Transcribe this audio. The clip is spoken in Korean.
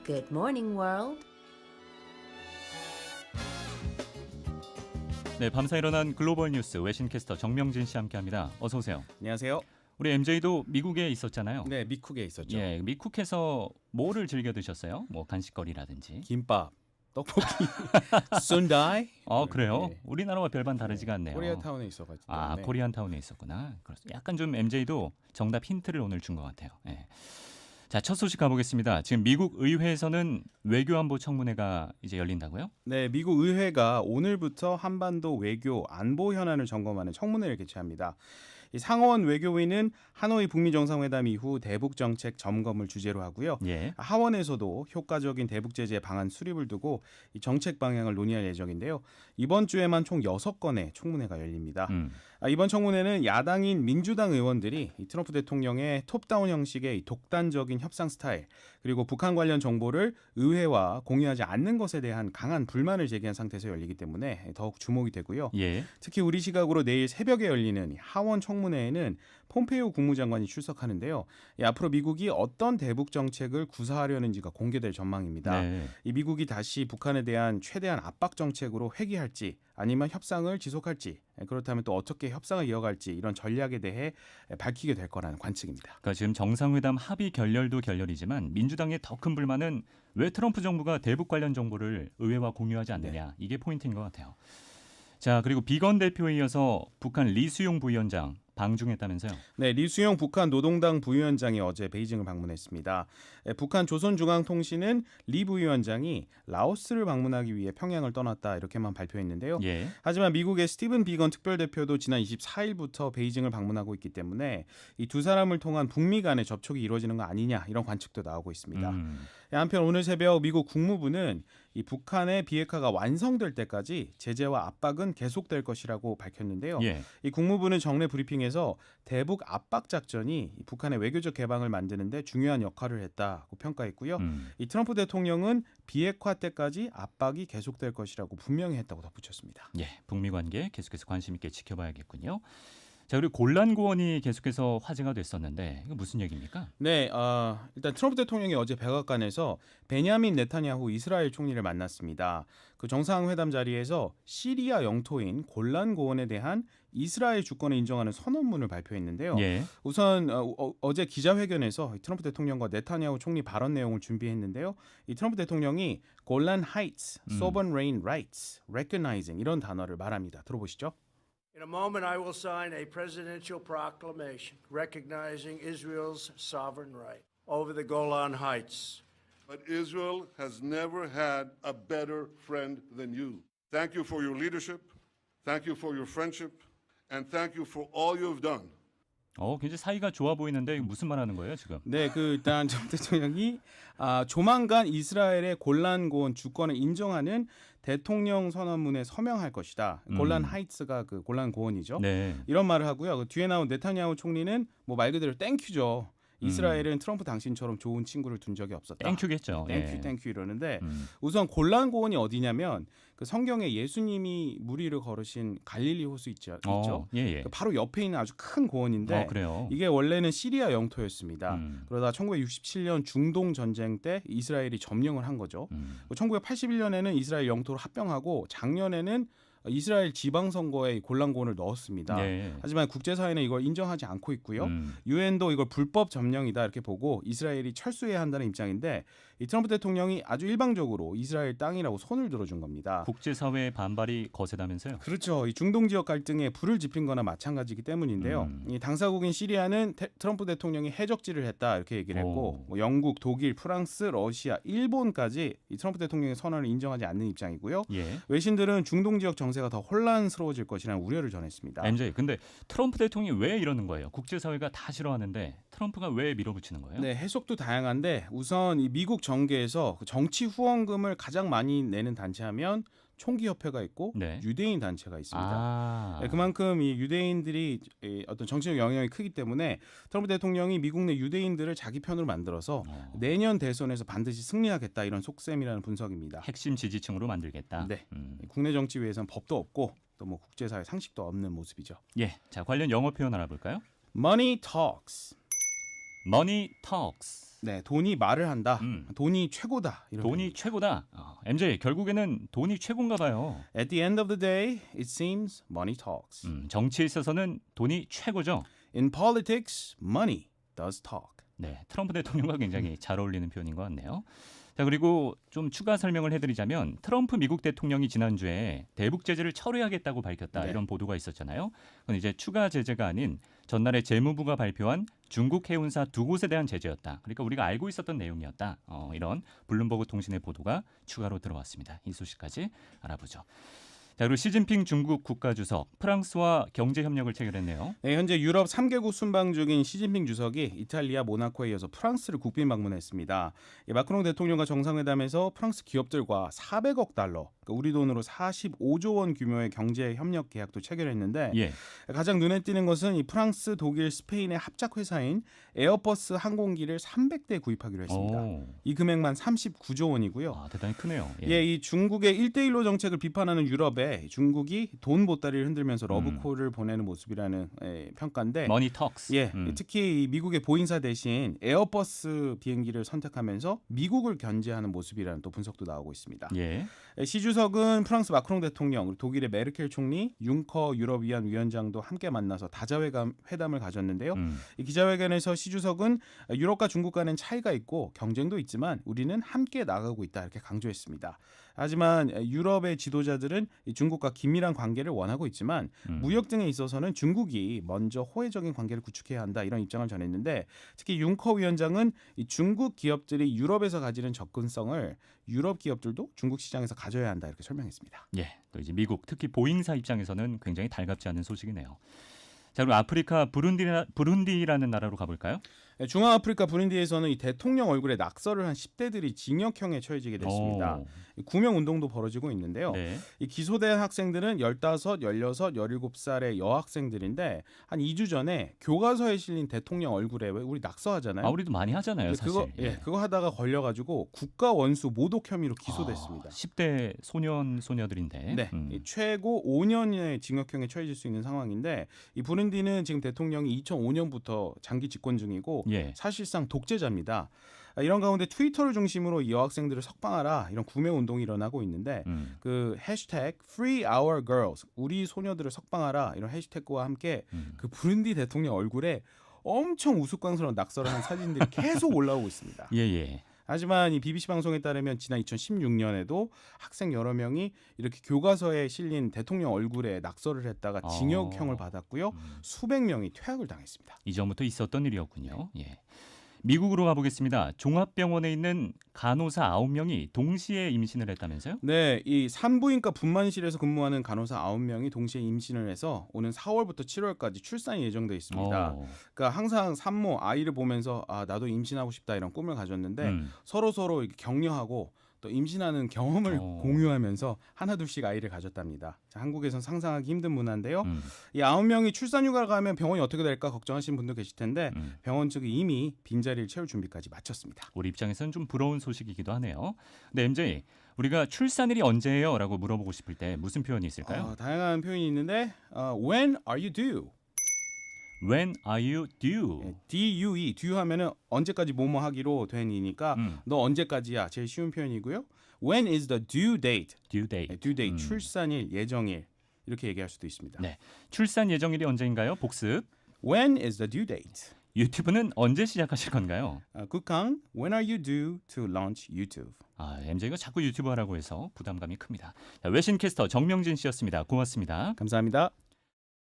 Good morning, world. 네, 밤사 일어난 글로벌 뉴스 외신캐스터 정명진 씨 함께합니다. 어서 오세요. 안녕하세요. 우리 MJ도 미국에 있었잖아요. 네, 미쿡에 있었죠. 예, 미국에서 뭐를 즐겨 드셨어요? 뭐 간식거리라든지. 김밥, 떡볶이, 순다이. 그래요? 네. 우리나라와 별반 다르지가 않네요. 코리아타운에 있어가지고. 아, 네. 코리안타운에 있었구나. 그렇습니다. 약간 좀 MJ도 정답 힌트를 오늘 준 것 같아요. 예. 자, 첫 소식 가보겠습니다. 지금 미국 의회에서는 외교안보 청문회가 이제 열린다고요? 네, 미국 의회가 오늘부터 한반도 외교 안보 현안을 점검하는 청문회를 개최합니다. 이 상원 외교위는 하노이 북미 정상회담 이후 대북 정책 점검을 주제로 하고요. 예. 하원에서도 효과적인 대북 제재 방안 수립을 두고 이 정책 방향을 논의할 예정인데요. 이번 주에만 총 6건의 청문회가 열립니다. 이번 청문회는 야당인 민주당 의원들이 이 트럼프 대통령의 톱다운 형식의 이 독단적인 협상 스타일, 그리고 북한 관련 정보를 의회와 공유하지 않는 것에 대한 강한 불만을 제기한 상태에서 열리기 때문에 더욱 주목이 되고요. 예. 특히 우리 시각으로 내일 새벽에 열리는 하원 청문회에는 폼페이오 국무장관이 출석하는데요. 앞으로 미국이 어떤 대북 정책을 구사하려는지가 공개될 전망입니다. 네. 이 미국이 다시 북한에 대한 최대한 압박 정책으로 회귀할지 아니면 협상을 지속할지, 그렇다면 또 어떻게 협상을 이어갈지 이런 전략에 대해 밝히게 될 거라는 관측입니다. 그러니까 지금 정상회담 합의 결렬도 결렬이지만 민주당의 더 큰 불만은 왜 트럼프 정부가 대북 관련 정보를 의회와 공유하지 않느냐. 이게 포인트인 것 같아요. 자, 그리고 비건 대표에 이어서 북한 리수용 부위원장 방중했다면서요? 네, 리수용 북한 노동당 부위원장이 어제 베이징을 방문했습니다. 북한 조선중앙통신은 리 부위원장이 라오스를 방문하기 위해 평양을 떠났다 이렇게만 발표했는데요. 예. 하지만 미국의 스티븐 비건 특별대표도 지난 24일부터 베이징을 방문하고 있기 때문에 이 두 사람을 통한 북미 간의 접촉이 이루어지는 거 아니냐 이런 관측도 나오고 있습니다. 한편 오늘 새벽 미국 국무부는 이 북한의 비핵화가 완성될 때까지 제재와 압박은 계속될 것이라고 밝혔는데요. 예. 이 국무부는 정례 브리핑에서 대북 압박 작전이 북한의 외교적 개방을 만드는데 중요한 역할을 했다고 평가했고요. 이 트럼프 대통령은 비핵화 때까지 압박이 계속될 것이라고 분명히 했다고 덧붙였습니다. 예, 북미 관계 계속해서 관심 있게 지켜봐야겠군요. 자, 그리고 곤란 고원이 계속해서 화제가 됐었는데 이거 무슨 얘기입니까? 네, 일단 트럼프 대통령이 어제 백악관에서 베냐민 네타냐후 이스라엘 총리를 만났습니다. 그 정상회담 자리에서 시리아 영토인 골란 고원에 대한 이스라엘 주권을 인정하는 선언문을 발표했는데요. 예. 우선 어제 기자회견에서 트럼프 대통령과 네타냐후 총리 발언 내용을 준비했는데요. 이 트럼프 대통령이 골란 하이츠, sovereign rights, recognizing 이런 단어를 말합니다. 들어보시죠. In a moment, I will sign a presidential proclamation recognizing Israel's sovereign right over the Golan Heights. But Israel has never had a better friend than you. Thank you for your leadership, thank you for your friendship, and thank you for all you have done. 굉장히 사이가 좋아 보이는데 이거 무슨 말 하는 거예요, 지금? 네, 일단 트럼프 대통령이 조만간 이스라엘의 골란 고원 주권을 인정하는 대통령 선언문에 서명할 것이다. 골란 하이츠가 그 골란 고원이죠. 네. 이런 말을 하고요. 그 뒤에 나온 네타냐후 총리는 뭐 말 그대로 땡큐죠. 이스라엘은 트럼프 당신처럼 좋은 친구를 둔 적이 없었다. 땡큐겠죠. 땡큐 예. 땡큐 이러는데 우선 골란 고원이 어디냐면 그 성경에 예수님이 무리를 걸으신 갈릴리 호수 있죠. 예, 예. 바로 옆에 있는 아주 큰 고원인데 그래요. 이게 원래는 시리아 영토였습니다. 그러다 1967년 중동 전쟁 때 이스라엘이 점령을 한 거죠. 1981년에는 이스라엘 영토로 합병하고 작년에는 이스라엘 지방선거에 골란고원을 넣었습니다. 예. 하지만 국제사회는 이걸 인정하지 않고 있고요. 유엔도 이걸 불법 점령이다 이렇게 보고 이스라엘이 철수해야 한다는 입장인데 이 트럼프 대통령이 아주 일방적으로 이스라엘 땅이라고 손을 들어준 겁니다. 국제사회의 반발이 거세다면서요? 그렇죠. 이 중동 지역 갈등에 불을 지핀 거나 마찬가지이기 때문인데요. 이 당사국인 시리아는 트럼프 대통령이 해적질을 했다 이렇게 얘기를 했고 뭐 영국, 독일, 프랑스, 러시아, 일본까지 이 트럼프 대통령의 선언을 인정하지 않는 입장이고요. 예. 외신들은 중동 지역 정세가 더 혼란스러워질 것이라는 우려를 전했습니다. MJ, 근데 트럼프 대통령이 왜 이러는 거예요? 국제사회가 다 싫어하는데 트럼프가 왜 밀어붙이는 거예요? 네, 해석도 다양한데 우선 이 미국 정계에서 정치 후원금을 가장 많이 내는 단체하면 총기협회가 있고 네. 유대인 단체가 있습니다. 네, 그만큼 이 유대인들이 어떤 정치적 영향이 크기 때문에 트럼프 대통령이 미국 내 유대인들을 자기 편으로 만들어서 내년 대선에서 반드시 승리하겠다 이런 속셈이라는 분석입니다. 핵심 지지층으로 만들겠다. 네, 국내 정치 위해서는 법도 없고 또 뭐 국제사회 상식도 없는 모습이죠. 예, 자 관련 영어 표현 알아볼까요? Money talks. Money talks. 네, 돈이 말을 한다. 돈이 최고다. 이런 돈이 의미입니다. 최고다. MJ 결국에는 돈이 최고인가 봐요. At the end of the day, it seems money talks. 정치에 있어서는 돈이 최고죠. In politics, money does talk. 네, 트럼프 대통령과 굉장히 잘 어울리는 표현인 것 같네요. 자, 그리고 좀 추가 설명을 해드리자면 트럼프 미국 대통령이 지난주에 대북 제재를 철회하겠다고 밝혔다. 네. 이런 보도가 있었잖아요. 그건 이제 추가 제재가 아닌 전날에 재무부가 발표한 중국 해운사 2곳에 대한 제재였다. 그러니까 우리가 알고 있었던 내용이었다. 이런 블룸버그 통신의 보도가 추가로 들어왔습니다. 이 소식까지 알아보죠. 자, 그리고 시진핑 중국 국가주석 프랑스와 경제 협력을 체결했네요. 네, 현재 유럽 3개국 순방 중인 시진핑 주석이 이탈리아 모나코에 이어서 프랑스를 국빈 방문했습니다. 마크롱 대통령과 정상회담에서 프랑스 기업들과 400억 달러, 그러니까 우리 돈으로 45조 원 규모의 경제 협력 계약도 체결했는데 예. 가장 눈에 띄는 것은 이 프랑스, 독일, 스페인의 합작 회사인 에어버스 항공기를 300대 구입하기로 했습니다. 오. 이 금액만 39조 원이고요. 아, 대단히 크네요. 예, 이 중국의 1대1로 정책을 비판하는 유럽에 중국이 돈 보따리를 흔들면서 러브콜을 보내는 모습이라는 평가인데 머니 턱스. 예, 특히 이 미국의 보잉사 대신 에어버스 비행기를 선택하면서 미국을 견제하는 모습이라는 또 분석도 나오고 있습니다. 예. 시 주석은 프랑스 마크롱 대통령, 그리고 독일의 메르켈 총리, 융커 유럽위안 위원장도 함께 만나서 다자회담을 가졌는데요. 이 기자회견에서 시 주석은 유럽과 중국 간엔 차이가 있고 경쟁도 있지만 우리는 함께 나가고 있다 이렇게 강조했습니다. 하지만 유럽의 지도자들은 중국과 긴밀한 관계를 원하고 있지만 무역 등에 있어서는 중국이 먼저 호혜적인 관계를 구축해야 한다 이런 입장을 전했는데 특히 융커 위원장은 이 중국 기업들이 유럽에서 가지는 접근성을 유럽 기업들도 중국 시장에서 가져야 한다 이렇게 설명했습니다. 예. 또 이제 미국 특히 보잉사 입장에서는 굉장히 달갑지 않은 소식이네요. 자, 그리고 아프리카 부룬디라는 나라로 가볼까요? 중앙아프리카 부룬디에서는 이 대통령 얼굴에 낙서를 한 10대들이 징역형에 처해지게 됐습니다. 오. 구명 운동도 벌어지고 있는데요. 네. 이 기소된 학생들은 15, 16, 17살의 여학생들인데 한 2주 전에 교과서에 실린 대통령 얼굴에 왜 우리 낙서하잖아요. 아, 우리도 많이 하잖아요, 사실. 그거 하다가 걸려가지고 국가 원수 모독 혐의로 기소됐습니다. 10대 소녀들인데. 네, 이 최고 5년의 징역형에 처해질 수 있는 상황인데 이 부룬디는 지금 대통령이 2005년부터 장기 집권 중이고 예. 사실상 독재자입니다. 이런 가운데 트위터를 중심으로 이 여학생들을 석방하라 이런 구명 운동이 일어나고 있는데 그 해시태그 Free Our Girls 우리 소녀들을 석방하라 이런 해시태그와 함께 그 부룬디 대통령 얼굴에 엄청 우스꽝스러운 낙서를 한 사진들이 계속 올라오고 있습니다. 예. 하지만 이 BBC 방송에 따르면 지난 2016년에도 학생 여러 명이 이렇게 교과서에 실린 대통령 얼굴에 낙서를 했다가 징역형을 받았고요. 수백 명이 퇴학을 당했습니다. 이전부터 있었던 일이었군요. 예. 미국으로 가보겠습니다. 종합병원에 있는 간호사 9명이 동시에 임신을 했다면서요? 네, 이 산부인과 분만실에서 근무하는 간호사 9명이 동시에 임신을 해서 오는 4월부터 7월까지 출산이 예정돼 있습니다. 그러니까 항상 산모 아이를 보면서 아 나도 임신하고 싶다 이런 꿈을 가졌는데 서로 이렇게 격려하고 또 임신하는 경험을 공유하면서 하나둘씩 아이를 가졌답니다. 자, 한국에선 상상하기 힘든 문화인데요. 이 9명이 출산휴가를 가면 병원이 어떻게 될까 걱정하시는 분도 계실 텐데 병원 측이 이미 빈자리를 채울 준비까지 마쳤습니다. 우리 입장에서는 좀 부러운 소식이기도 하네요. 근데 MJ, 우리가 출산일이 언제예요? 라고 물어보고 싶을 때 무슨 표현이 있을까요? 다양한 표현이 있는데 When are you due? When are you due? DUE, due 하면은 언제까지 뭐뭐 하기로 된이니까 너 언제까지야 제일 쉬운 표현이고요. When is the due date? Due date. due date, 출산일, 예정일 이렇게 얘기할 수도 있습니다. 네. 출산 예정일이 언제인가요? 복습. When is the due date? 유튜브는 언제 시작하실 건가요? 국항, when are you due to launch YouTube? MJ가 자꾸 유튜브 하라고 해서 부담감이 큽니다. 자, 외신 캐스터 정명진 씨였습니다. 고맙습니다. 감사합니다.